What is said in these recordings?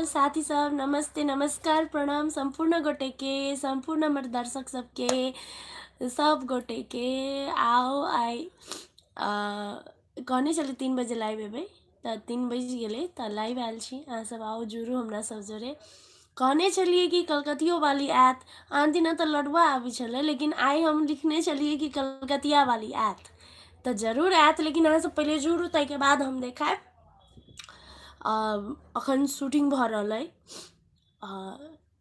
साथी सब नमस्ते नमस्कार प्रणाम संपूर्ण गोटे के संपूर्ण हमर दर्शक सबके सब गोटे के आओ आई कहने चले 3 बजे लाइव एबै तो 3 बज गए तो लाइव आयल छी। अहाँ सब आओ जुड़ू हमरा सब जोरे। कहने चलिए कि कलकतियो वाली आयत। आन दिन तो लडुआ आबी छले लेकिन आई हम लिखने चलिए कि कलकतिया वाली आयत तो जरूर आयत, लेकिन अहाँ सब पहले जुड़ू ताहिके बाद हम देखाएब। अखन शूटिंग भ रहल है।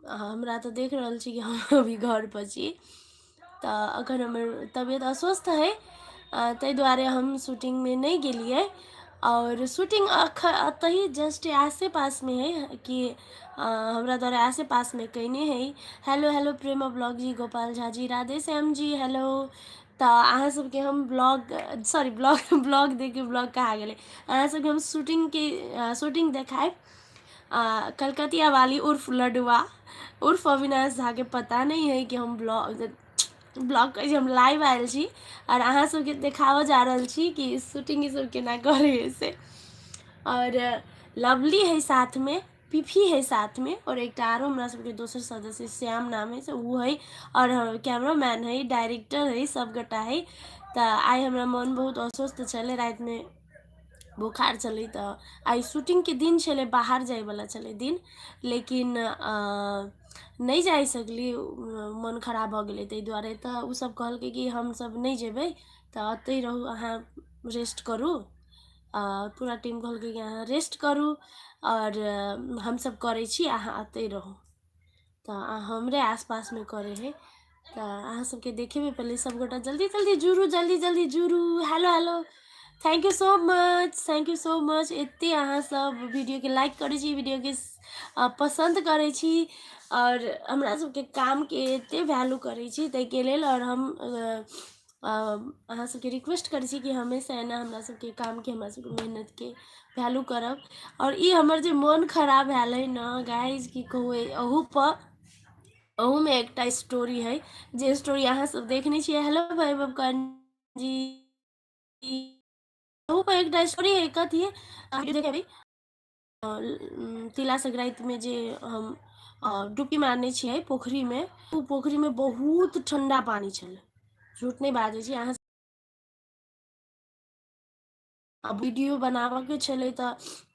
हमरा तो देख रहल छी कि हम अभी घर पर छी तो अखन हमर तबियत अस्वस्थ है ताहि दुआरे हम शूटिंग में नहीं गेलिए। और शूटिंग अतही जस्ट आसे पास में है कि हमरा द्वारा आसे पास में कने है। हेलो हेलो प्रेमा ब्लॉग जी, गोपाल झा जी, राधे श्याम जी हेलो। तो अहाँ सबके हम ब्लॉग सॉरी ब्लॉग ब्लॉग देखे ब्लॉग कहा गए। अहाँ सबके हम शूटिंग देखाएब। कलकतिया वाली उर्फ लडुआ उर्फ अविनाश झा के पता नहीं है कि हम ब्लॉग कहे हम लाइव आयल छी और अहाँ सबके देखाव जा रहल छी कि शूटिंग सब केना करे से। और लवली है साथ में, पीफी है साथ में और एक आरो हमरा सबके दोसर सदस्य श्याम नाम है से वो है और कैमरामैन है, डायरेक्टर है, सब गोटा है। तो आई हमरा मन बहुत अस्वस्थ चले, रात में बुखार चले तो आई शूटिंग के दिन चले, बाहर जाए वाला चले दिन, लेकिन नहीं जा सकली, मन खराब हो गए ताहि दुआरे। तो उ सब कहलकै कि हम सब नहीं जेबै तो अतै रहू, अहाँ रेस्ट करू। पूरा टीम कहलकै कि अहाँ रेस्ट करू और हम सब करे छी, अहाँ अतै रहू। तो हमरे आसपास में करे है तो अहाँ सबके देखे में पहले सब गोटा जल्दी जल्दी जुड़ू, जल्दी जल्दी जुड़ू। Hello hello, thank you so much. एते अहाँ सब वीडियो के लाइक करे छी, वीडियो के पसंद करे छी और हमरा सबके काम के एते वैल्यू करे छी ताहिके लेल। और हम अहाँ सबके रिक्वेस्ट करे छी कि हमेशा एना हमरा सबके काम के, हमरा सबके मेहनत के वैल्यू करब। और ई हमर जे मन खराब भेल है न गाइज की कहू, अहू में एकटा स्टोरी है जे स्टोरी अहाँ सब देखने छियै। हेलो भाई बबकन जी, अहू पर एकटा स्टोरी है। कथी है वीडियो देखे अभी तिला संक्रांति में जे हम डुबकी मारने छियै पोखरी में, उ पोखरी में बहुत ठंडा पानी छलै, झूठ नहीं बाजै छी अहाँ। वीडियो बनाबे के छलै तो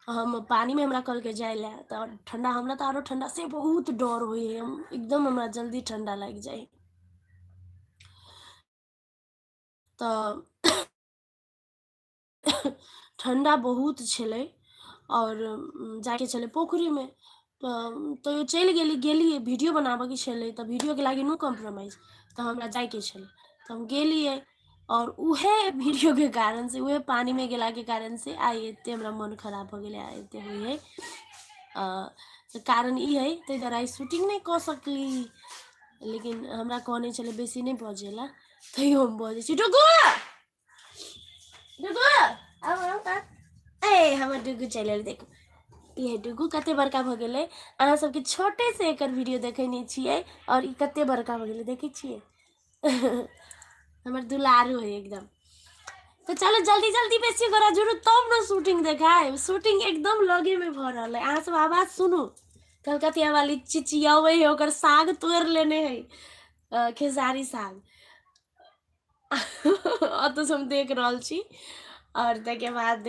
हम पानी में हमरा कहल के जाए ला तो ठंडा, हमरा तो आरो ठंडा से बहुत डर हुई है, हम एकदम हमरा जल्दी ठंडा लग जाए। तो ठंडा बहुत छलै और जाके छलै पोखरी में तो चल गेलिए वीडियो बनाबे के छलै तो वीडियो के लागी नो कॉम्प्रोमाइज, तो हमरा जाए के छलै तो हम गेलिए और उहे वीडियो के कारण से, उहे पानी में गेला के कारण से आई एते हमरा मन खराब हो गए। एते हुई है कारण ई है ते द्वारा आई शूटिंग नहीं कर सकली, लेकिन हमरा कहने चले बेसी नहीं बजेला तैयो हम बजे छी। डुगु डुगु हमर डुगु चल देखो, ये डुगु कते बड़का भ गेलै। अहाँ सबके छोटे से एकर वीडियो देखने छियै और ई कते बड़का भ गेलै देखे छियै। हमर दुलारू है एकदम। तो चलो जल्दी जल्दी बेसी गोरा जुड़ू तब न शूटिंग देखाए। शूटिंग एकदम लगे में भ रहल है, अहाँ सब आवाज सुनू। कलकतिया वाली चिचियावे है, ओकर साग तोड़ लेने है, खेसारी साग तो हम देख रहल छी। और ताके बाद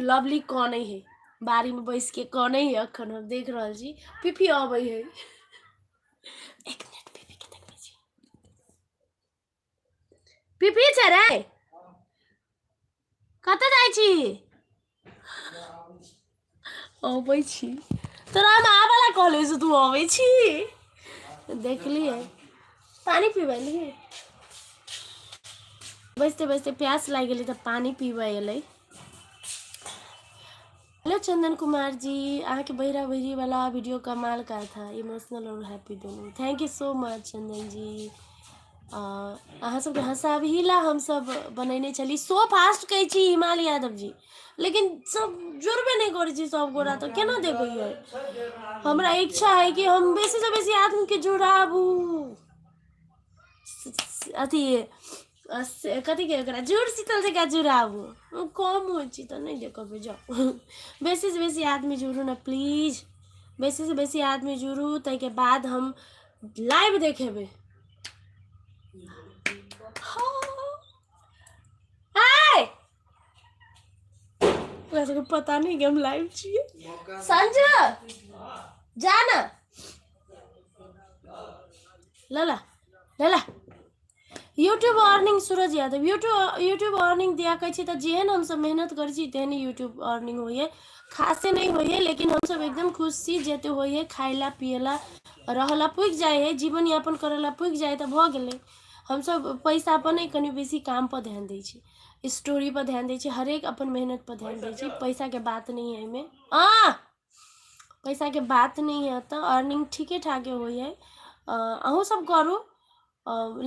लवली कने है, बारी में बैस के कने है, अखन हम देख रहल छी। पीपी आवे है, एक मिनट पीपी के देखबे छी। पीपी छै रे, कतऽ जाइ छी? अबै छी, तोरा हम आबला कहले से तू अबै छी। देखलिए पानी पीबै लिए बजते बजते प्यास लाग गई तो पानी पीबे अलै। हेलो चंदन कुमार जी, आपके बहिरा बहिरी वाला वीडियो कमाल का था, इमोशनल और हैप्पी दोनों। थैंक यू सो मच चंदन जी। अहाँ सबके हंसाबही ला हम सब बनैने चली। सो फास्ट कहै छी हिमाल यादव जी, लेकिन सब जुड़बे नहीं करे छी सब गोरा, तो केना देखिए। हमरा इच्छा है कि हम बेसी से बेसी आदमी के जुड़ाबू, अथी कथी के ओकरा जुड़ शीतल से का जुड़ाबू कम हो छी तो नहीं देखो जाओ बेसी से बेसी आदमी जुड़ू ना प्लीज बेसी से बेसी आदमी जुड़ू तै के बाद हम लाइव देखेबे वैसे को पता नहीं कि हम लाइव छिए संजू जाना लला लला YouTube earning Suraj Yadav YouTube earning दिया कहै छी त जेहन हम सब मेहनत करै छी तेहन यूट्यूब अर्निंग होइए खासे नहीं होइए लेकिन हम सब एकदम खुश छी जेते होइए खाइला पियला रहला पुग जाए है जीवन यापन करेला पुग जाए त भ गेलै हम सब पैसा पर नहीं कनी बेसी काम पर ध्यान दै छी स्टोरी पर ध्यान दै छी हरेक अपन मेहनत पर ध्यान दै छी पैसा के बात नहीं है एमे पैसा के बात नहीं है तो अर्निंग ठीके ठाके होइए अहूँ सब करू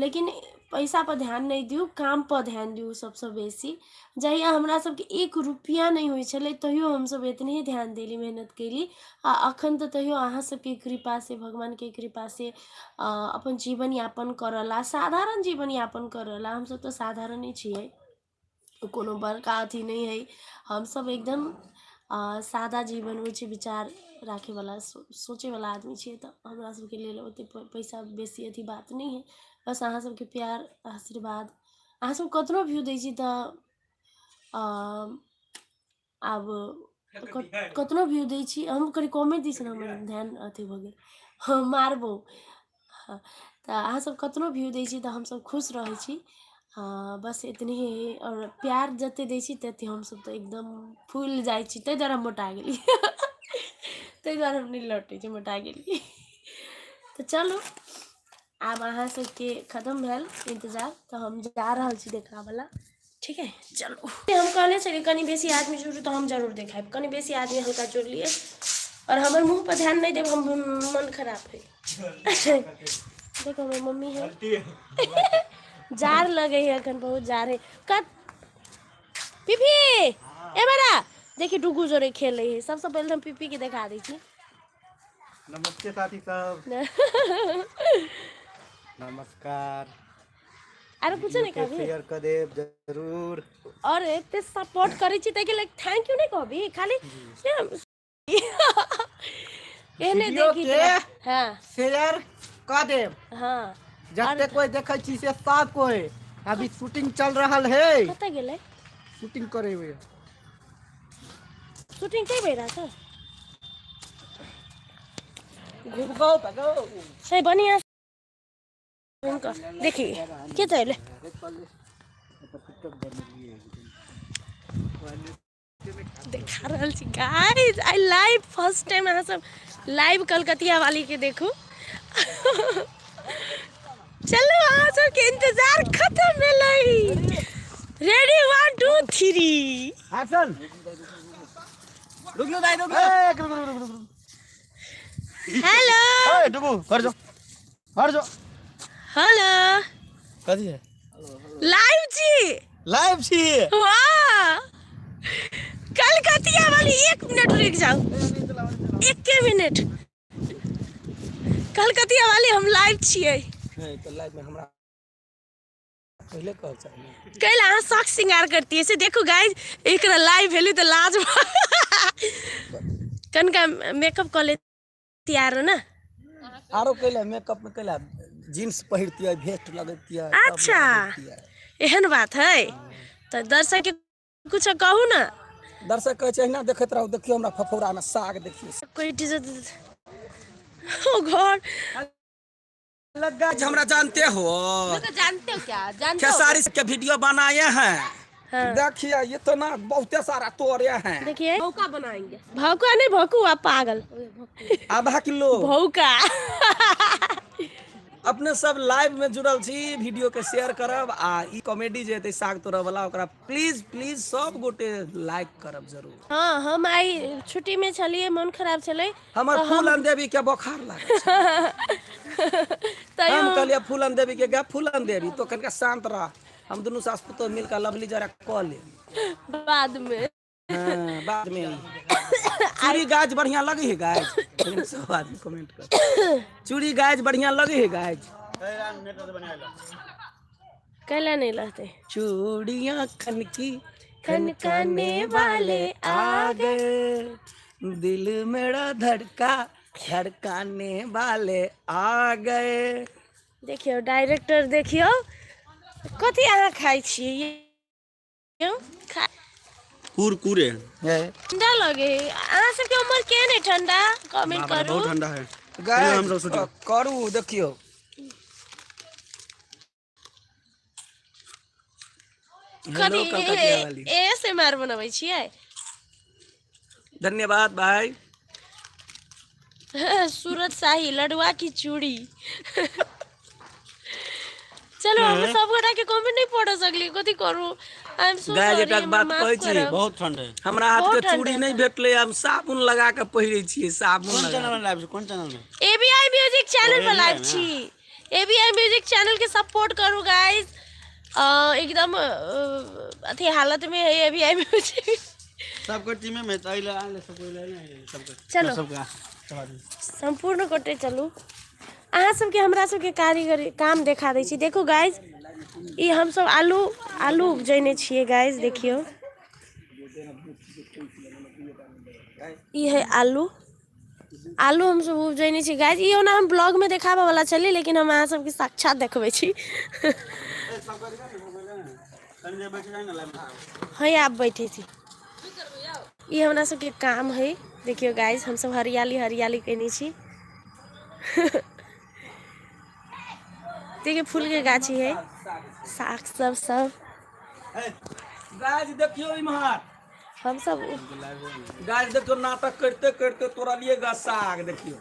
लेकिन पैसा पर ध्यान नहीं दियौ काम पर ध्यान दियौ सबसे बेसी जहिया हमरा सबके 1 रुपया नहीं होय छले तहियो हम सब इतने ही ध्यान देली मेहनत केली आ अखन तो तहियो अहाँ सबके कृपा से भगवान के कृपा से अपन जीवन यापन करला साधारण जीवन यापन करला हम सब तो साधारण ही छिए कोनो बड़का अथी नहीं है हम सब एकदम सादा जीवन हो छै विचार राखे वाला सोचे वाला आदमी छिए तो हमरा सबके लेल ओते पैसा बेसी अथी बात नहीं है बस अहाँ सबके प्यार आशीर्वाद अहाँ सब कतनो व्यू दै छी तऽ आब कतनो व्यू दै छी हम कनी कमे दै छी हमर ध्यान अथी भ गेल हम मारबो तऽ अहाँ सब कतनो व्यू दै छी तऽ हम सब खुश रहै छी बस इतने ही और प्यार जते दै छी तते हम सब तो एकदम फूल जाइ छी तै द्वारा मोटा गेली तै द्वारा हम नहीं लौटे छी मोटा गेली तो चलो आब अहाँ सबके खत्म भेल इंतजार तो हम जा रहल छी देखा वाला ठीक है चलो हम कहले छलिए कनी बेसी आदमी जुड़ू तो हम जरूर देखाब कनी बेसी आदमी हल्का जुड़ लिए और हमर मुंह पर ध्यान नहीं देब हम मन खराब है देखो मेरी मम्मी है जार लगे है अखन बहुत जार है कत पीपी ए बड़ा देखी डुगू जोरे खेल रही है सबसे पहले हम पीपी के दिखा दी थी नमस्ते साथी सब नमस्कार अरे कुछ नहीं कहबी शेयर कर देब जरूर और एते सपोर्ट करै छी तै के लिए थैंक यू नहीं कहबी खाली एने देखी हां शेयर कर देब हां जते कोई देखै छी से सब कोई अभी शूटिंग चल रहल है कत गेलै शूटिंग करे हुए शूटिंग कई बेरा था गो भगो सही बढ़िया उनका देखिए के तैले देखा रहल छी guys I live first time अहाँ सब लाइव कलकतिया वाली के देखू चलो अहाँ सब के इंतजार खत्म भेलै रेडी 1 2 3 एक्शन रुक लो दाई रुक हेलो ए डुगू कर जो हट जो हेलो कथी है लाइव छी वाह कलकतिया वाली 1 मिनट रुक जाओ 1 मिनट कलकतिया वाली हम लाइव छिए नहीं तो लाइव में हमरा पहले कह चाहिए कैला अहाँ शौक श्रृंगार करती है से देखो गाइस एकरा लाइव भेलु तो लाज कनका मेकअप कर ले तैयार हो ना आरो कैला मेकअप में कैला जींस पहिरती है वेस्ट लगती है अच्छा एहन बात है तो दर्शक के कुछ कहू ना दर्शक कहे छै ना देखत रहू देखियो हमरा फफौरा में साग देखियो कोई ओ गॉड लगा हमरा जानते हो तो जानते हो क्या जानते हो खेसारी के वीडियो बनाए हैं हाँ। देखिए ये तो ना बहुत सारा तोड़े हैं देखिए भौका बनाएंगे भौका नहीं भौकू आप पागल आधा किलो भौका अपने सब लाइव में जुड़ल छी वीडियो के शेयर करब आ ई कॉमेडी जे हेतै साग तोड़े वाला ओकरा प्लीज प्लीज सब गोटे लाइक करब जरूर हाँ हम आई छुट्टी में छलिए मन खराब छले हमर फूलन देवी के बुखार लागल हम कहलिए फूलन देवी के गे फूलन देवी तो कनिका शांत रह हम दोनों सास पुतोह मिलकर लवली जरा कह ले बाद में हाँ, बाद में चूड़ी गाज बढ़िया लगे है गाज सब आदमी कमेंट कर चूड़ी गाज बढ़िया लगे है गाज कैला नहीं लाते। चूड़ियां खनकी खनकाने वाले आ गए, दिल मेरा धड़काने वाले आ गए। देखियो डायरेक्टर देखियो कथी अहाँ खाइ छियै यौ कुरकुरे ठंडा लगे अहाँ सबके उम्र के नहीं ठंडा कमेंट बाप रे, करू। बहुत ठंडा है। गाइस हम सब सोचो करू देखियो कथी हेलो कलकतिया वाली। ASMR बनबै छियै। धन्यवाद भाई। सूरत शाही लडुआ की चूड़ी। चलो हम सब गोटा के कमेंट नहीं पढ़ सकली कथी करू। I am so guys sorry एकटा बात कहै छी, बहुत ठंडा है। हमरा हाथ बहुत के ठंडा चूड़ी है। नहीं भेटले, हम साबुन लगा के पहिरे छियै, साबुन कौन लगा चैनल में लाइव कौन चैनल में? ABI म्यूजिक चैनल पर ABI लाइव में, छी। ABI म्यूजिक चैनल के सपोर्ट करू गाइस। एकदम अथी हालत में है ABI म्यूजिक। सबके टीम में आइले आइले सब कोई लाइले सबके चलो। सबके संपूर्ण कोटे चलू अहाँ सबके हमरा सबके कारीगरी काम देखा दै छी। देखो गाइस ई हम सब आलू उपजैने छियै गाइस देखियो ई है आलू हम सब उपजैने छी गाइस। ई ओना हम ब्लॉग में देखाबे वाला छली लेकिन हम अहाँ सबके साक्षात देखबै छी। संजय बैठ जाए ना लाइव में। है आप बैठे छी ई हमरा सबके काम है। देखियो गाइस हम सब हरियाली केने छी। देखिए फूल के गाछी है साग सब गाइस देखियो इम्हर, हम सब गाइस देखियो नाटक करते करते तोरा लिए गा साग देखियो।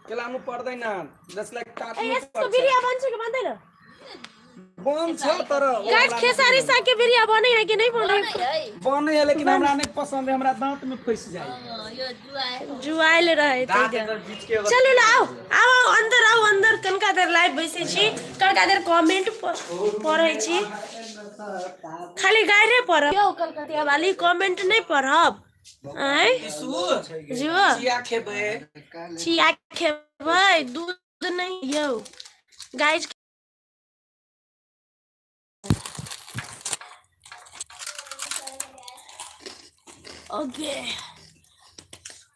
केला में पड़ दे ना 10 लाख काट में तो बिरिया बन छै के बनतै न बन छ तर गाइस खेसारी साग के बिरिया बनै है कि नहीं बनै है? बने है लेकिन हमरा नहीं पसंद है, हमरा दांत में फंस जाए। जुआइल रहे चलू ना आओ अंदर कनका देर लाइव बैसे छी कनका देर कमेंट पढ़ै छी। खाली गाइरे पढ़ब यौ कलकतिया वाली कमेंट नहीं पढ़ब आय जीवा चिया खेबै दूध नहीं यौ गाइस। ओके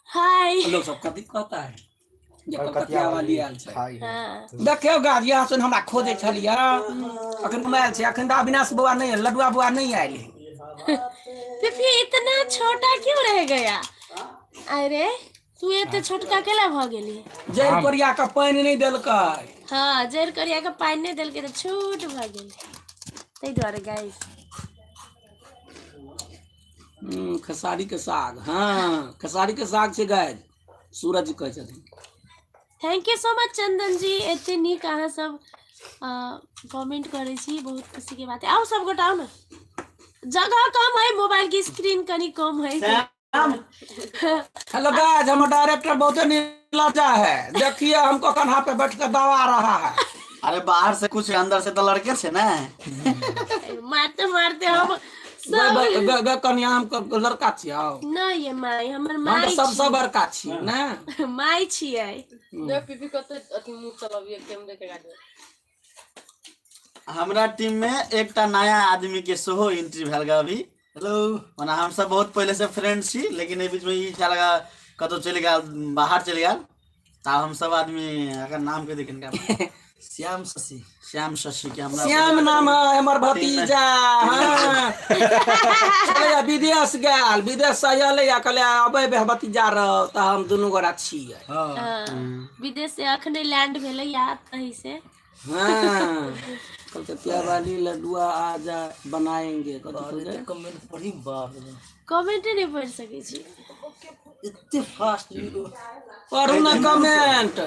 हाय लोग सब कथी कहता है ये कलकतिया वाली आयल छै। हाँ। देखियो गाजिया सुन हमरा खोजे छलिया अखन हम आयल छै, अखन दा अविनाश बउआ नहीं है, लडुआ बउआ नहीं आयल है। पिपी इतना छोटा क्यों रह गया? अरे तू इतना छोटका केला भ गेली? जड़ कोरिया के पानी नहीं देलकै। हाँ जड़ कोरिया के पानी नहीं देलकै त छोट भ गेली तै दुआरे गाइस। खेसारी के साग, हाँ खेसारी के साग छै गाइस, सूरज कहै छथिन। थैंक यू सो मच चंदन जी एते नीक अहाँ सब कमेंट करे छी, बहुत खुशी के बात है। आओ सब गोटा आओ ना, जगह कम है मोबाइल की स्क्रीन कनी कम है। हेलो गाइस हमारा डायरेक्टर बहुत निर्लज्जा है, देखिए हमको कन्हा पे बैठ कर दबा रहा है। अरे बाहर से कुछ अंदर से तो लड़के छे ना। मारते मारते हम कन्या हम लड़का छियै नहीं ये माई हमर हम माई तो सबसे बड़का छियै ना माई छियै। ने पीपी कते अथी मुंह चलाबिए कैमरे के गाड़ी। हमरा टीम में एकटा नया आदमी के सेहो एंट्री भेल गा अभी। हेलो माने हम सब बहुत पहले से फ्रेंड छी लेकिन ए बीच में ई चल गा कतो चल गया बाहर चल गया ता हम सब आदमी अगर नाम के देखें का श्याम शशि के हमरा श्याम नाम है हमर भतीजा। हां चले विदेश गेल, विदेश से आले या कहले अबे भतीजा रह त हम दुनू गोरा छियै। हाँ, विदेश से अखने लैंड भेले याद कहीं से। हां कलकतिया वाली लड्डुआ आजा बनाएंगे कमेंट पढ़ी बाप रे कमेंट नहीं पढ़ सके छी इतने फास्ट पढ़ू ना कमेंट।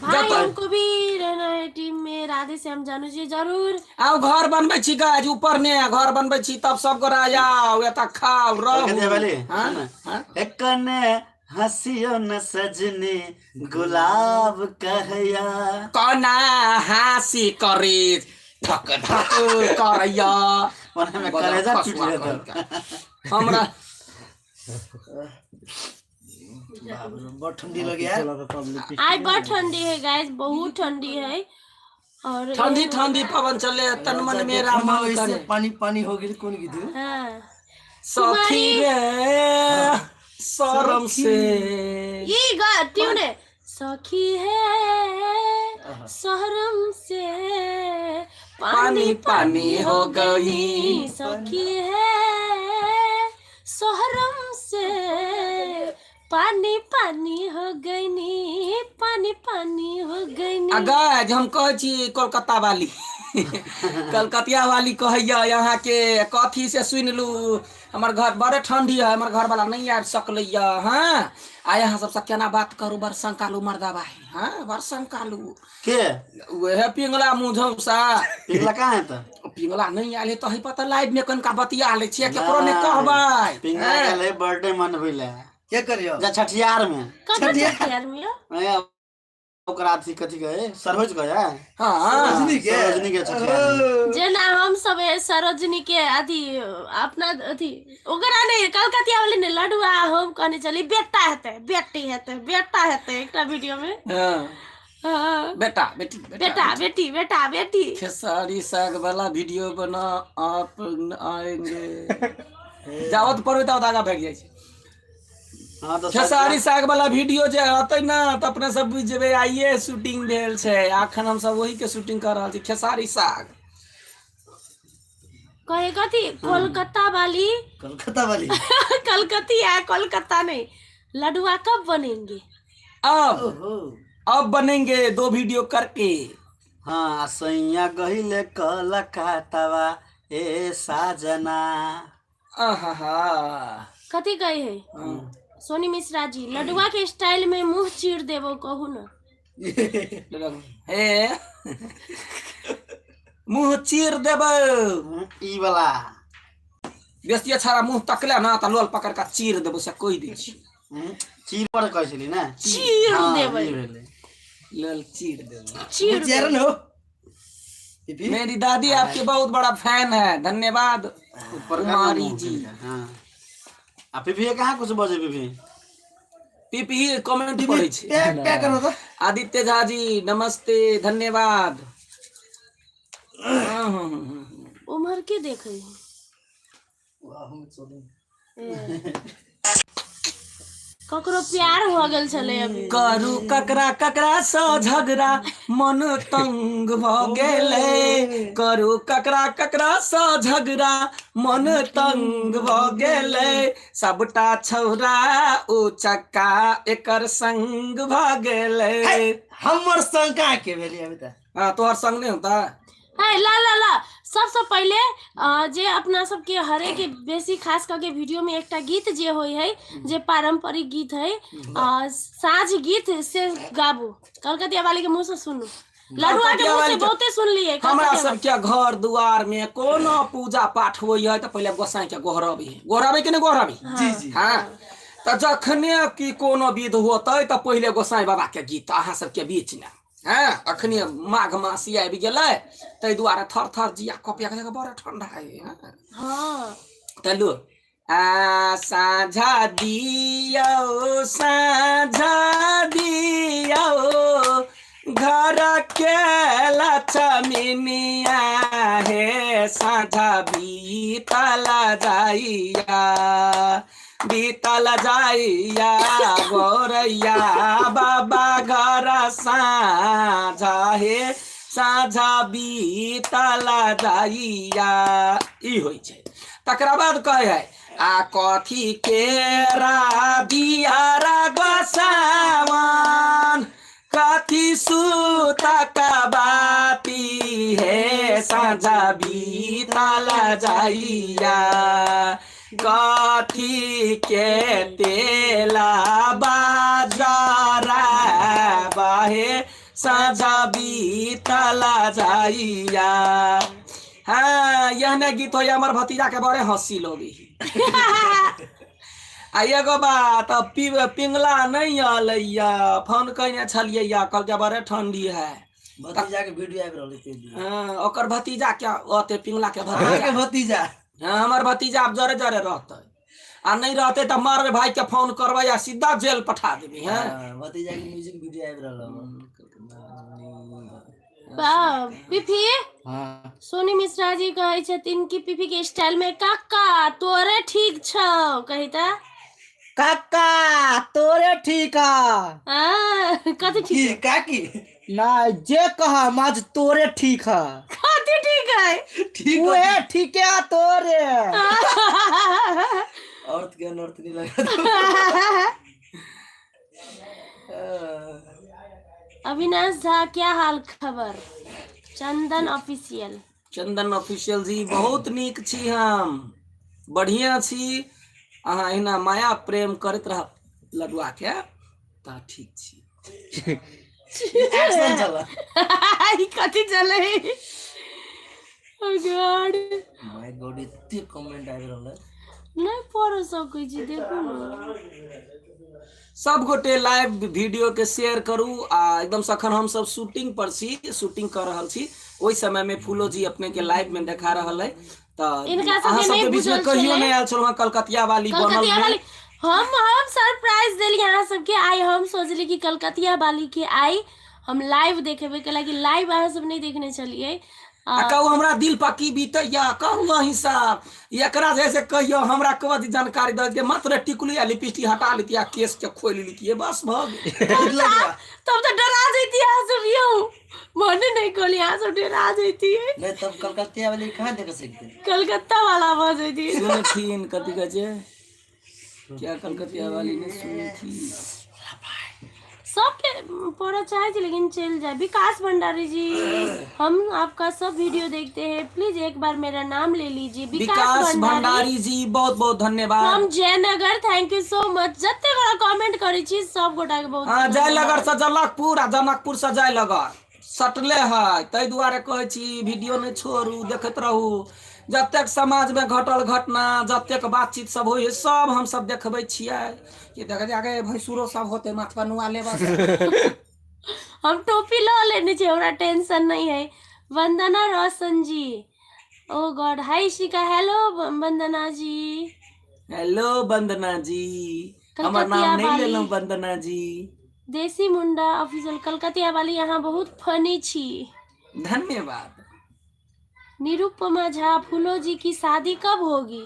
भाई हमको भी रहना है टीम में, राधे श्याम जानू जी जरूर आओ घर बनबै छी गाज ऊपर ने घर बनबै छी तब सब गोरा आओ एता खाओ कलकतिया वाली रहू। हां एकने हंसियो न सजनी गुलाब कहया कना हासी करी धक धक करैया माने में कलेजा टूट गया हमरा बहुत ठंडी लगी यार। आज बहुत ठंडी है गाइस, बहुत ठंडी है। और ठंडी ठंडी पवन चले तन मन मेरा मन करे। पानी पानी हो गई कौन की थी? हाँ सखी रे शरम से ये ट्यून है, सखी है शरम से पानी पानी हो गई, सखी है शरम से पानी पानी हो गई नी, पानी पानी हो गई नी। अगर हम कहे छी कोलकाता वाली कलकतिया वाली कहैया यहाँ के कथी से सुन लू हमार घर बड़े ठंडी है, हमार घर वाला नहीं आ सकलैया। हाँ आ यहाँ सबसे केना बात करू बरसन कालू मर्दा भाई। हाँ बरसन कालू के वह पिंगला मुझौ सा पिघला कहाँ है तो पिंगला नहीं आले तो ही पता लाइव में कनका बतिया ले छिए केकरो ने कहबै। पिघला के बर्थडे मनबैले क्या करियो? जा छठियार में यार मिया ओकरा अथी कथी कहे सरोज कहे। हाँ रजनी के सरोजनी के छठियार में जेना हम सब सरोजनी के अथी अपना अथी ओकरा नहीं कलकतिया वाली ने लडुआ हम कहने चली बेटा हेते बेटी हेते बेटा हेते एकटा वीडियो में। हाँ हाँ, बेटा बेटी बेटा बेटी बेटा बेटी खेसारी साग वाला वीडियो बना आप आएंगे जाओ तो पर आगा भाग जाए छै। हाँ तो खेसारी साग वाला वीडियो जे आते ना तो अपने सब बुझ जेबे आइए शूटिंग भेल छै। अखन हम सब वही के शूटिंग कर रहल छी खेसारी साग। कहे कथी कोलकाता वाली कलकत्ता वाली कलकतिया कोलकाता नहीं लडुआ कब बनेंगे? अब बनेंगे 2 वीडियो करके। हाँ सैया गहिले कलकत्तावा ए साजना। आहा कथी कहे है सोनी मिश्रा जी लडुआ के स्टाइल में मुंह चीर देबो कहू ना। हे मुंह चीर देबो ई वाला बेस्तिया छाड़ा मुंह तकले ना त लोल पकड़ का चीर देबो से कोई दी छी। चीर पर कहै छली ना चीर हाँ, देबै ई भेलै। लोल चीर देबो। चीर चेहरा न हो मेरी दादी आपकी बहुत बड़ा फैन है, धन्यवाद कुमारी जी। हाँ आ पिपी कहाँ कुछ बजे पिपी पीपी कमेंट पढ़े छी। क्या करो तो आदित्य झा जी नमस्ते धन्यवाद। उमर के देखे ककरो प्यार हो गेल छले अभी करू ककरा ककरा सँ झगड़ा मन तंग भ गेले। करू ककरा ककरा सँ झगड़ा मन तंग भ गेले। सबटा छौरा ओ चक्का एकर संग भ गेले। हमर संग का के भेली अभी तक? हाँ तोहर संग नहीं होता है ला ला ला सबसे पहले जे अपना सबके हरे के बेसी खास करके वीडियो में एकटा गीत जे होय है जे पारंपरिक गीत है साँझ गीत से गाबू कलकतिया वाली के मुंह से सुनू। लडुआ के मुंह से बहुते सुन लिए हमरा सब के घर दुआर में कोनो पूजा पाठ होय है तो पहले गोसाई के गोहराबी कि नहीं गोहराबी। जी जी हाँ तो जखने की कोनो विध होते तो पहले गोसाई बाबा के गीत अहाँ सबके बीच में। हाँ अखनी माघ मासी आबि गेलै तै दुआरे थर थर जिया कपिया के बड़ा ठंडा है। हाँ तलु आ साझा दियो घर के लक्ष्मीनिया हे साझा बीतल जाइया गोरैया बाबा घर साझा हे साझा बीतल जाइया ई होइ छै। तकरा बाद कहे है आ कथी के दियारा गोसावन कथी सूतक बाती है साझा बीतल जाइया। कथी के तेला बाजारा बाहे साझा बीतल जाइया। हाँ यह गीत हो हमार भतीजा के बड़े हंसी लोगी। आ एगो बात पिंगला नहीं अलैया फोन कने छलिए कल के बड़े ठंडी है भतीजा के वीडियो आबि रहल के लिए। हाँ ओकर भतीजा क्या ओते पिंगला के अहाँ के भतीजा। भतीजा हाँ हमार भतीजा अब जरे जरे रहते आ नहीं रहते तो मारे भाई के फोन करबा या सीधा जेल पठा देबी हैं। हाँ, भतीजा के म्यूजिक वीडियो आबि रहल पिफी हाँ सोनी मिश्रा जी कहे छथिन कि पिफी के स्टाइल में काका तोरे ठीक छौ कही त काका तोरे ठीक है कथी की ठीक है काकी ना जे कहा माज तोरे ठीक है कथी ठीक है ठीक उहे ठीक है तोरे अर्थ के अनर्थ नहीं लगा अविनाश झा क्या हाल खबर चंदन ऑफिशियल चंदन ऑफिशियल जी बहुत नीक छी हम बढ़िया छी अहाँ एहिना माया प्रेम करैत रह लडुआ के ता ठीक छी। एक्शन चला ई कथी चले ओ गॉड माय गॉड इतने कमेंट आबि रहल है नहीं पढ़ सकै छी देखू न सब गोटे लाइव वीडियो के शेयर करू आ एकदम सखन हम सब शूटिंग पर छी शूटिंग कर रहल छी ओहि समय में फूलो जी अपने के लाइव में देखा रहल है तो इनका सबके अहाँ नहीं सबके बीच में बुझल कहियो छलै। नहीं आयल छलहुँ कलकतिया वाली बनल कलकतिया में। वाली हम सरप्राइज देली अहाँ सबके आई हम सोचली कि कलकतिया वाली के आई हम लाइव देखेबे के लागी लाइव अहाँ सब नहीं देखने चलिए आ कहू हमरा दिल पर की बीतैया कहू अहीं सब एकरा जैसे कहियो हमरा कबड्डी जानकारी दे के मात्र टिकुली आ लिपस्टिक हटा लेती आ केस के खोल लेती बस भ गेल। तब तो डरा जैती अहाँ सब यो मने नहीं कहली अहाँ सब डरा जैती नहीं तब कलकत्ता वाली कहाँ देख सकते कलकत्ता वाला हो जैती सुने थी कथी कहे छे क्या कलकतिया वाली ने सुनी थी सबके पढ़ा चाहे थी लेकिन चल जाए। विकास भंडारी जी हम आपका सब वीडियो देखते हैं प्लीज एक बार मेरा नाम ले लीजिए। विकास भंडारी जी बहुत बहुत धन्यवाद। हम Jaynagar thank you so much जत्ते गोटा कमेंट करी छी सब गोटा के बहुत हाँ जयनगर से जनकपुर आ जनकपुर से जयनगर सटले है तै दुआरे कहे छी वीडियो नहीं छोड़ू देखते रहू जतेक समाज में घटल घटना जतेक बातचीत सब होय सब हम सब देखबे छियै कि देख जाके भैंसुरो सब होते माथ पर नुआ लेबा हम टोपी ला लेने छे हमरा टेंशन नहीं है। वंदना रोशन जी ओ गॉड हाय शिका हेलो वंदना जी हेलो वंदना जी हमर कलकतिया नाम नहीं वाली। लेलो वंदना जी देसी मुंडा ऑफिशियल कलकतिया वाली यहाँ बहुत फनी छी। धन्यवाद। निरुपमा झा फूलो जी की शादी कब होगी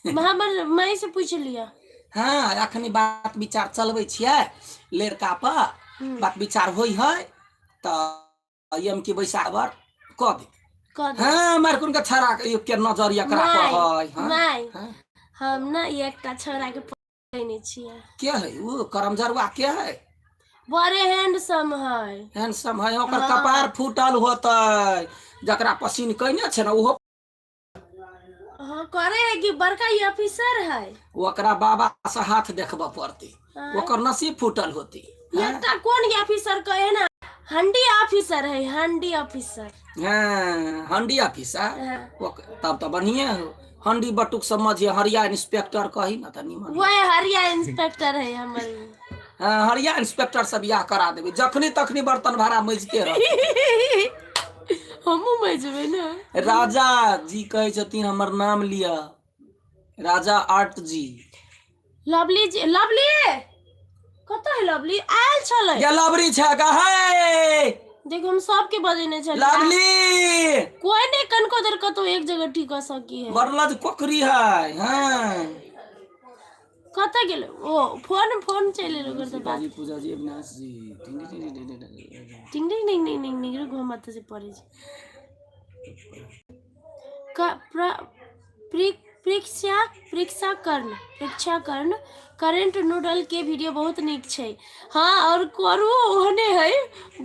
हमर मैं से पूछ लिया। हाँ अखनी बात विचार चलबे छियै लड़का पर बात विचार होई है तो यम के बैसावर क दे कद हाँ मार कुन का छरा के नजरिया करा है हाँ नहीं हाँ? हम ना एकटा छोरा के पढ़ने छियै क्या है वो करमजरवा क्या है बड़े हैंडसम है हैंडसम है ओकर हाँ। कपार फूटल होतै जकरा पसीन कइने छै ना उहो हाँ करे है कि बड़का ही ऑफिसर है ओकरा बाबा से हाथ देखबा पड़ते हाँ। ओकर नसीब फूटल होती एकटा कौन ये ऑफिसर कहे ना हंडी ऑफिसर है हंडी ऑफिसर हाँ हंडी ऑफिसर हाँ। तब तो बढ़िया हो हंडी बटुक समझिए हरिया इंस्पेक्टर कही ना त निमन वही हरिया इंस्पेक्टर है हमारे हाँ हरिया इंस्पेक्टर से बियाह करा देबे जखनी तखनी बर्तन भाड़ा मजते रह हमू मजबे ना राजा जी कहे छथिन हमर नाम लिया राजा आर्ट जी लवली जी लवली कत है लवली आयल छले या लवरी छै का है देखो हम सबके बजेने छले लवली कोई नहीं कनको देर कतो एक जगह ठीक हो सकी है बरलज कोकरी है हाँ कत गेल ओ फोन फोन चले लो करते बात जी पूजा जी अविनाश जी टिंग टिंग टिंग टिंग टिंग टिंग घुम मत से पड़े परीक्षा कर्ण करेंट नूडल के वीडियो बहुत निक छै हाँ और करू ओहने है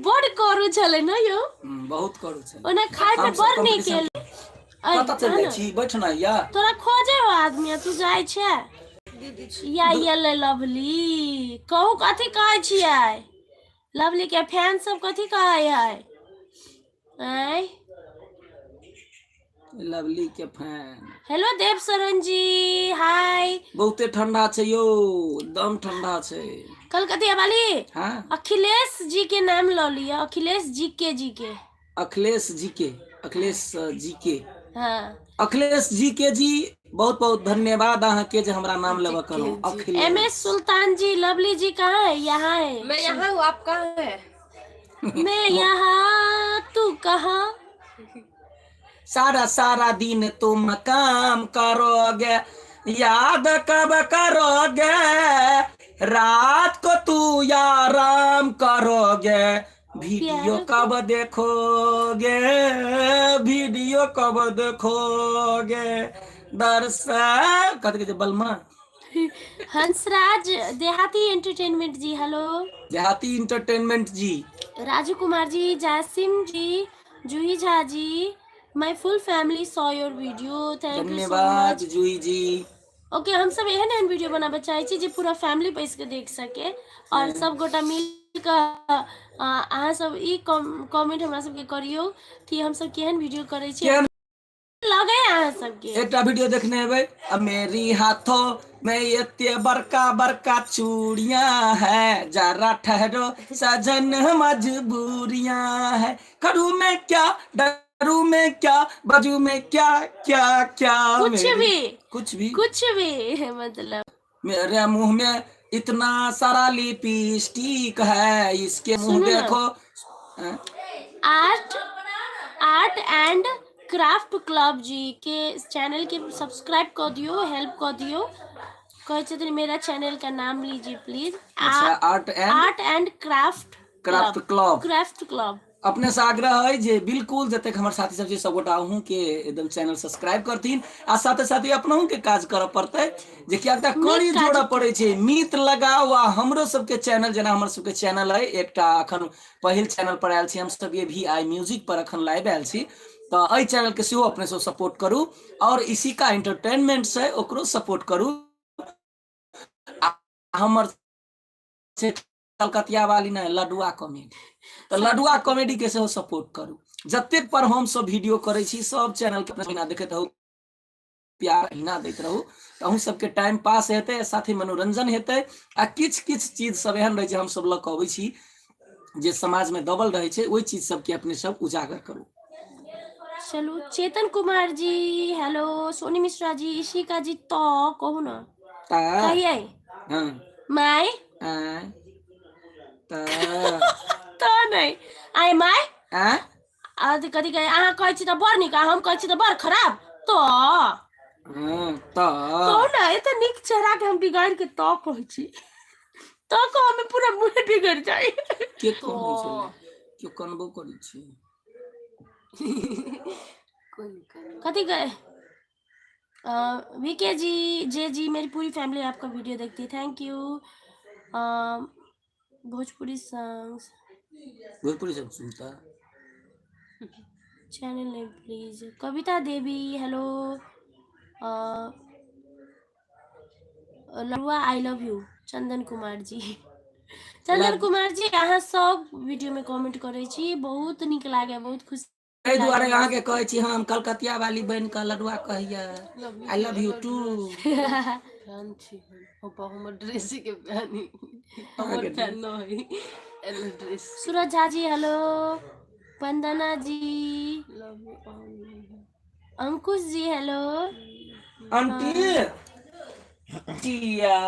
बड़ करू छले न यो बहुत करू छै ओने खाए में बड़ निक गेल पता चल छी बैठना या तोरा खोजे हो आदमी तू जाय छै या ये ले लवली कहू कथी कहै छियै लवली के फैन सब कथी कहै है ऐ लवली के फैन हेलो देव शरण जी हाय बहुते ठंडा छै यो एकदम ठंडा छै कलकतिया वाली हाँ अखिलेश जी के नाम लो लिया अखिलेश जी के अखिलेश जी के हाँ अखिलेश जी के जी बहुत बहुत धन्यवाद अहाँ के जे हमरा नाम लेबऽ करो अखिलेश। MS सुल्तान जी, लवली जी कहाँ है? यहाँ है। मैं यहाँ हूँ, आप कहाँ है? मैं यहाँ, तू कहाँ? सारा सारा दिन तुम काम करोगे, याद कब करोगे, रात को तू आराम करोगे, वीडियो कब देखोगे, वीडियो कब देखोगे, दर्शक कथी कहै छै बलमा। Hansraj Dehati entertainment ji, hello. Dehati entertainment ji, Raju Kumar ji, Jasim ji, Juhi Jha ji, my full family saw your video, thank you so धन्यवाद मच। जूही जी। ओके, हम सब एहन एहन वीडियो बनाबे चाहे छी जे पूरा फैमिली बैस के देख सके और सब गोटा मिल कऽ अहाँ सब ई कमेंट हमरा सबके करियो कि हम सब केहन वीडियो करे छी, केहन लगे अहाँ सबके। एकटा वीडियो देखने हेबै, अब मेरी हाथों में इतने बड़का बड़का चूड़ियां है, जरा ठहरो सजन मजबूरियां है, करूं मैं क्या डरूं मैं क्या, बाजू में क्या क्या क्या, कुछ भी कुछ भी मतलब मेरे मुंह में इतना सारा लिपस्टिक है, इसके मुंह सुनो ना। देखो। आर्ट एंड क्राफ्ट क्लब जी के चैनल के सब्सक्राइब कर दियो, हेल्प कर दियो। कहे छथिन मेरा चैनल का नाम लीजिए प्लीज। अच्छा, आर्ट एंड क्राफ्ट क्लब। अपने से आग्रह है जे बिल्कुल जतेक हमर साथी सब सब गोटा अहूँ के एकदम चैनल सब्सक्राइब करथिन आ साथे साथे अपनहु के काज करऽ पड़तै, जे कियाकि कड़ी जोड़ऽ पड़ै छै, मीत लगाओ। आ हमरो सबके चैनल जेना हमर सबके चैनल है एकटा अखन पहिल चैनल पर आयल छी हम सब, ये भी आई म्यूजिक पर अखन लाइव आयल छी, तो एहि चैनल के सेहो अपने सब सपोर्ट करू और इसी का एंटरटेनमेंट से ओकरो सपोर्ट करू। हमर कलकतिया वाली ने लडुआ कॉमेडी, तो लडुआ कॉमेडी के सेहो सपोर्ट करू। जतेक पर हम सब वीडियो करे छी सब चैनल के बिना देखैत रहू, प्यार हिना दैत रहू, तो अहूँ सबके टाइम पास हेतै, साथ ही मनोरंजन हेतै आ किछ किछ चीज सब एहन रहै छै हम सब लऽ कऽ अबै छी जे समाज में दबल रहै छै, ओहि चीज सबके अपने सब उजागर करू। चलो, चेतन कुमार जी हेलो, सोनी मिश्रा जी, इशिका जी, तो कहू ना कहिए माय तो नहीं आय माय कथी कहे अहाँ कहै छी तऽ बड़ नीक, हम कहै छी तऽ बड़ खराब, तो ना एते नीक चेहरा के हम बिगाड़ के तो कहै छी, तो को हमें पूरा मुंह बिगड़ जाए। के कहै छले क्यों कनबो करै छी कथी कहे वीके जी, जे जी, मेरी पूरी फैमिली आपका वीडियो देखती है, thank you. Bhojpuri songs, Bhojpuri सब सुनता channel name please. Kavita Devi hello, लड़ुआ I love you. Chandan Kumar ji, अहाँ सब वीडियो में कमेंट करे छी, बहुत निक लागे, बहुत खुशी। एहि दुआरे अहाँ के कहै छी हम कलकतिया वाली बन के लडुआ कहिया I love you too. Fan छी हम, हमर ड्रेस के फैन, हमर फैन नहीं एल dress. Suraj Jha ji hello, Vandana ji, love you. Ankush ji hello, aunty टिया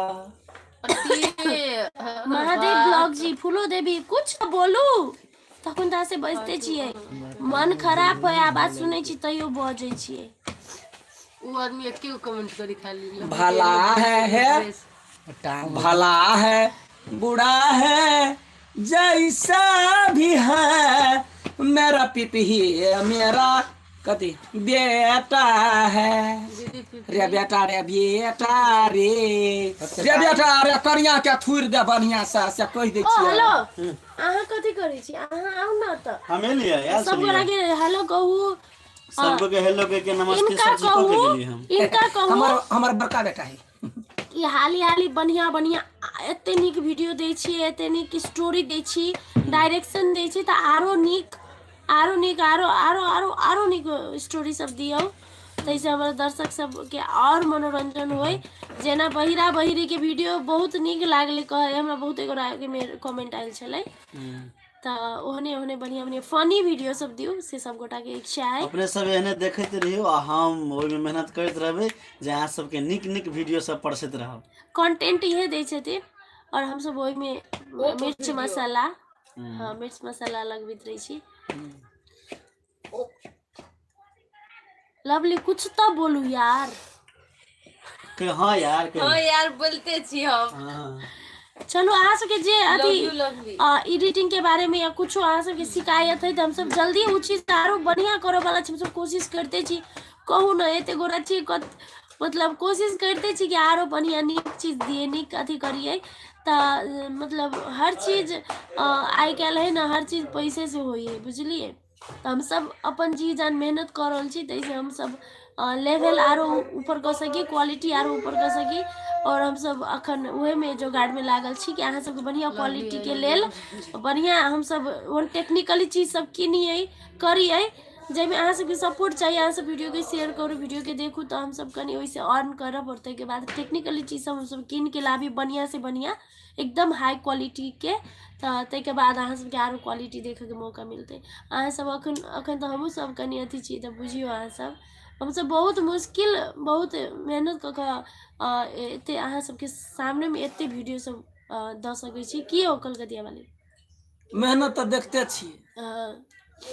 महादेव ब्लॉग जी, फूलो देवी, कुछ तो बोलू, तखन से बजते छिए, मन खराब है आवाज सुनै छी तैयो बजै छिए। वो आदमी क्यों कमेंट करी खाली भला है भला है बुरा है जैसा भी है, मेरा पिपी मेरा कथी बेटा है, रे बेटा रे बेटा रे रे बेटा रे कनिया के थुर दे बढ़िया से कह दे छी। हेलो, अहाँ कथी करै छी, अहाँ आउ ना त हमें लिया यार सब गोरा के हेलो कहू, सबको के हेलो के नमस्ते इनका सर जी को कहू, के लिए हम इनका कहू हमर बड़का बेटा है कि हाली हाली बढ़िया बढ़िया एते नीक वीडियो दै छी, एते नीक स्टोरी दै छी, डायरेक्शन दै छी, तऽ आरो नीक आरो नीक स्टोरी सब दियौ, तैसे हमारे दर्शक सब के और मनोरंजन होय। जेना बहिरा बहिरी के वीडियो बहुत नीक लागले, कहे हमरा बहुत एगो के कमेंट आयल छले, तो ओहने ओहने बढ़िया बढ़िया फनी वीडियो सब दियो से सब गोटा के इच्छा है। अपने सब एहने देखते रहियो आ हम ओहिमे मेहनत करते रहबे जे अहाँ सबके नीक नीक वीडियो सब परसैत रहब। कंटेंट इहे दै छथिन और हम सब ओहि में मिर्च मसाला हाँ मिर्च मसाला लगबैत रही छी। लवली कुछ तो बोलू यार। हाँ यार हाँ यार बोलते छी हम। हाँ चलो अहाँ सबके जे अथी लवली एडिटिंग के बारे में या कुछ अहाँ सबके शिकायत है तो हम सब जल्दी उ चीज आरो बढ़िया करे वाला छी। हम सब कोशिश करते छी कहू न एते गोरा छी मतलब कोशिश करते छी कि आरो बढ़िया नीक चीज दिए नीक अथी करिए तो मतलब हर चीज आई काल है ना हर चीज पैसे से होई है बुझलिए। तो हम सब अपन जी जान मेहनत कर रहल छी तैसे हम सब लेवल आरो ऊपर कर सकी क्वालिटी आरो ऊपर कर सकी और हम सब अखन उहे में जो गार्ड में लागल छी कि अहाँ सबके बढ़िया क्वालिटी के लेल बढ़िया हम सब ओन टेक्निकली चीज सब किनिए करिए जैमे अहाँ सबके सपोर्ट चाहिए। अहाँ सब वीडियो के शेयर करू वीडियो के देखू तो हम सब कनी वैसे अर्न करब और के बाद टेक्निकली चीज सब हम सब किन के लाभी बढ़िया से बढ़िया एकदम हाई क्वालिटी के के बाद अहाँ सबके आरो क्वालिटी देखे के मौका मिलते। अहाँ सब अखन तो हमहूँ सब कनी अथी छी तो बुझियो अहाँ सब हम सब बहुत मुश्किल बहुत मेहनत क के एते अहाँ सबके सामने में एते वीडियो सब द सकै छी की हो कलकतिया वाली मेहनत तो देखते छी हाँ,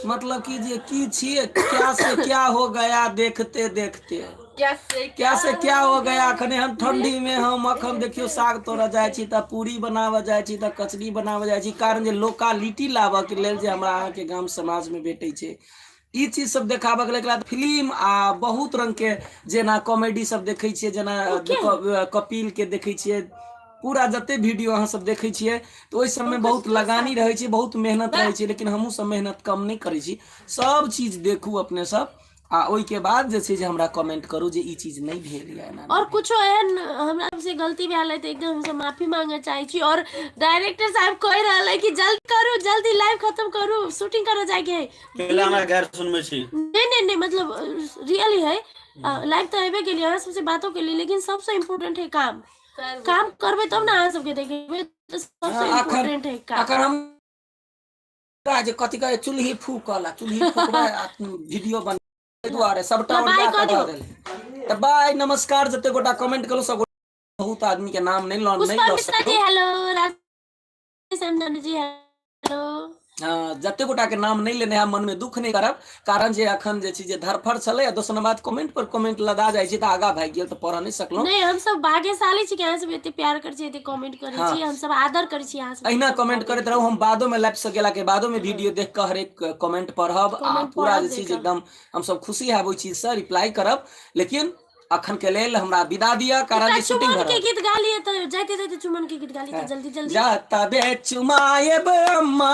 मतलब कि जे की छिए क्या से क्या हो गया देखते देखते क्या से क्या हो गया। अखने हम ठंडी में हम अखन देखियो साग तोड़ जाय छी त पूरी बनावे जाय छी त कचरी बनावे जाय छी कारण जे लोकालिटी लाबऽ के लेल जे हमरा अहाँ के गाम समाज में भेटै छै ई चीज सब देखाबऽ के लेल फिल्म आ बहुत रंग के जेना कॉमेडी सब देखै छियै जेना कपिल के देखै छियै पूरा जते वीडियो अहाँ सब देखै छियै तो ओहि सब में बहुत लगानी रहै छै बहुत मेहनत रहै छै लेकिन हमहूँ सब मेहनत कम नहीं करै छी सब चीज देखू अपने सब आ ओहि के बाद जे छै जे हमरा कमेंट करू जे ई चीज नहीं भेल या ना और कुछ एहन हमरा से गलती भेल है तो एकदम हमसे माफी मांगे चाहे छी और डायरेक्टर साहब कह रहा है कि जल्दी करू जल्दी लाइव खत्म करू शूटिंग करो जाके है। पहले हमरा गैर सुनमे छी नहीं मतलब रियली है लाइव तो हेबे के लिए अहाँ सबसे बातों के लिए लेकिन सबसे इम्पोर्टेंट है काम करबे तब ना अहाँ सबके देखेबे तो सबसे इम्पोर्टेंट है काम। अखन हम जे कथि कहे चूल्ही फूकला चूल्ही फूकबा वीडियो बन दुआरे सबटा बाय ओरिया कऽ के दियौ। दऽ देले त बाय नमस्कार जते गोटा कमेंट करू सब बहुत आदमी के नाम नहीं लॉन नहीं पुष्पा लऽ मिश्रा जी सकतो हेलो राजेश अंजन जी हेलो जते गोटा के नाम नहीं लेने मन में दुख नहीं करब कारण जे अखन जे चीज धरफड़ चले दोसर बात कमेंट पर कमेंट लदा जाय छै त आगा भाग गेल त पढ़ नहीं सकलो नहीं हम सब भाग्यशाली छी कि अहाँ सब एते प्यार कर छी एते कमेंट करे हाँ। छी हम सब आदर करे छी अहाँ सब अहिना कमेंट करते रहू हम बादो में लाइव से गेला के बादो में वीडियो देख के हर एक कमेंट पढ़ब आ कमेंट पूरा पढ़ब जे चीज देखब। एकदम हम सब खुशी है वो चीज से रिप्लाई करब लेकिन अखन के लेल हमरा विदा दिया कारण जे शूटिंग चुमन भर के गीत गा लिए तो जाते जाते चुमन के गीत गा लिए तो जल्दी जल्दी जा तबे चुमाएब अम्मा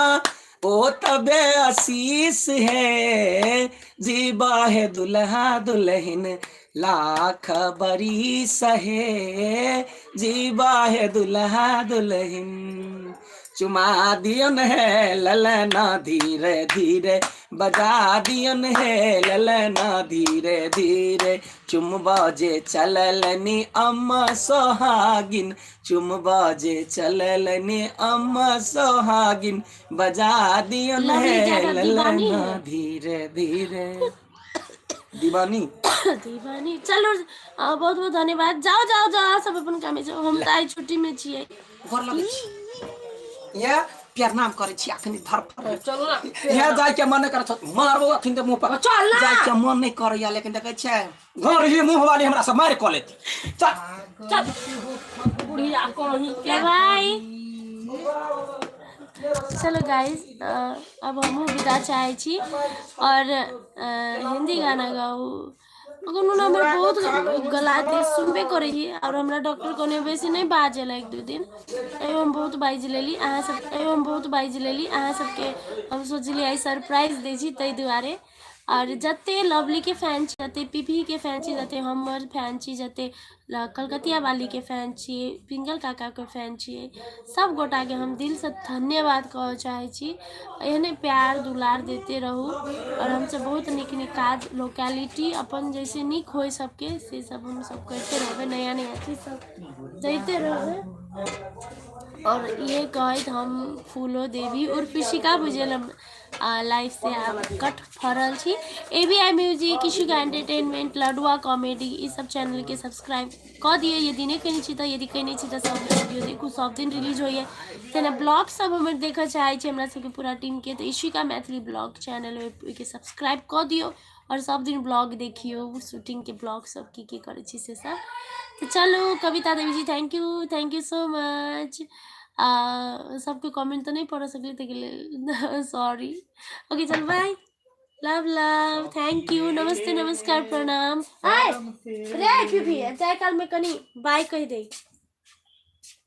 ओ तबे आशीष है जीबा है दुल्हा दुल्हन लाख बरिस है जीबा है दुल्हा दुल्हन चुमा दियन है ललना धीरे धीरे बजा दियन है ललना धीरे धीरे चुमबा जे चललनी अम्मा सोहागिन चुमबा जे चललनी अम्मा सोहागिन बजा दियन लवली है ज्यादा दीवानी ललना है। धीरे धीरे दीवानी दीवानी चलो बहुत बहुत धन्यवाद जाओ जाओ जाओ सब अपन काम में जाओ हम तो आई छुट्टी में छिए गोर लगै छी या प्यार नाम करे छी अखनी धरफड़ चलो ना यहाँ जाय के मन नहीं करत मारबो अखन मुंह पर चल ना। जाय के मन नहीं करैया लेकिन देखे छै घर ही मुंह वाली हमरा से मार क लेत चल चल बुढ़िया कहीं क्या भाई चलो गाइस अब हम विदा चाहे छी और हिंदी गाना गाऊ अगर उन्होंने हमारे बहुत गलाते सुनबे करे छी और हमरा डॉक्टर कोने बेसी नहीं बाजेला एक दो दिन एवं हम बहुत बाइज लेली अहाँ सब के हम सोचली आई सरप्राइज दे छी तै दुआरे और जते लवली के फैन छी, जते पीपी के फैन छी, जते हमर फैन छी, जते कलकतिया वाली के फैन छी, पिंगल काका के फैन छी, सब गोटा के हम दिल से धन्यवाद कह चाहे छी। एहने प्यार दुलार देते रहू और हमसे बहुत निक निक काज लोकेलिटी अपन जैसे निक हो सबके से सब हम सब करते रहबे, नया नया चीज सब देते रहबे। और ये कहत हम फूलो देवी उर्फ शिका बुझेल लाइफ से आप कट फरल छी। ABI music, Ishuka entertainment, लडुआ comedy ई सब चैनल के सब्सक्राइब कर दिए यदि नहीं कहीं छी तो, यदि कहीं छी तो सब वीडियो देखू, सब दिन रिलीज होइए। तेना ब्लॉग सब हमें देखा चाहे छी हमरा सबके पूरा टीम के, तो इशुका मैथिली ब्लॉग चैनल के सब्सक्राइब कर दियो और सब दिन ब्लॉग देखियो, शूटिंग के ब्लॉग सब की करे छी से सब। तो चलो Kavita Devi ji thank you so much. सबके कमेंट तो नहीं पढ़ सकली तो सॉरी। ओके चल bye, love love, thank you, नमस्ते नमस्कार प्रणाम। हाय रे पीपी चाय काल में कनी बाय कह दे।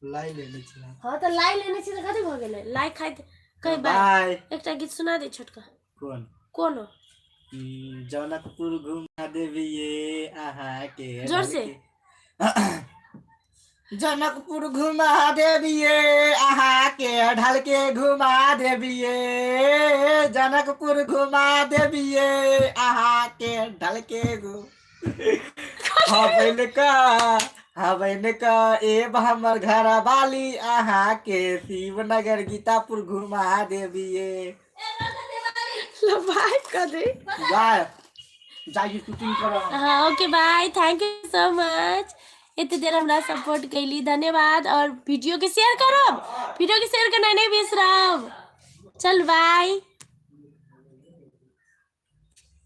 लाई लेने छी। हां तो लाई लेने छी तो कथि भ गेलै, लाई खाइ कह बाय। बाय। एकटा गीत सुना दे छोटका। कौन हो? जनकपुर घुमा देवी ये आहा के जोर से। जनकपुर घुमा देवी ये आहा के ढल के घुमा देवी ये, जनकपुर घुमा देवी ये आहा के ढल के हवैन का ए हमर घर वाली आहा के शिवनगर गीतापुर घुमा देवी ये। बाय कर दे। जाइए शूटिंग करो। हाँ okay bye, thank you so much. इतने देर हमरा सपोर्ट कैली, धन्यवाद। और वीडियो के शेयर करो, वीडियो के शेयर करना नहीं बिसरब। चल बाय।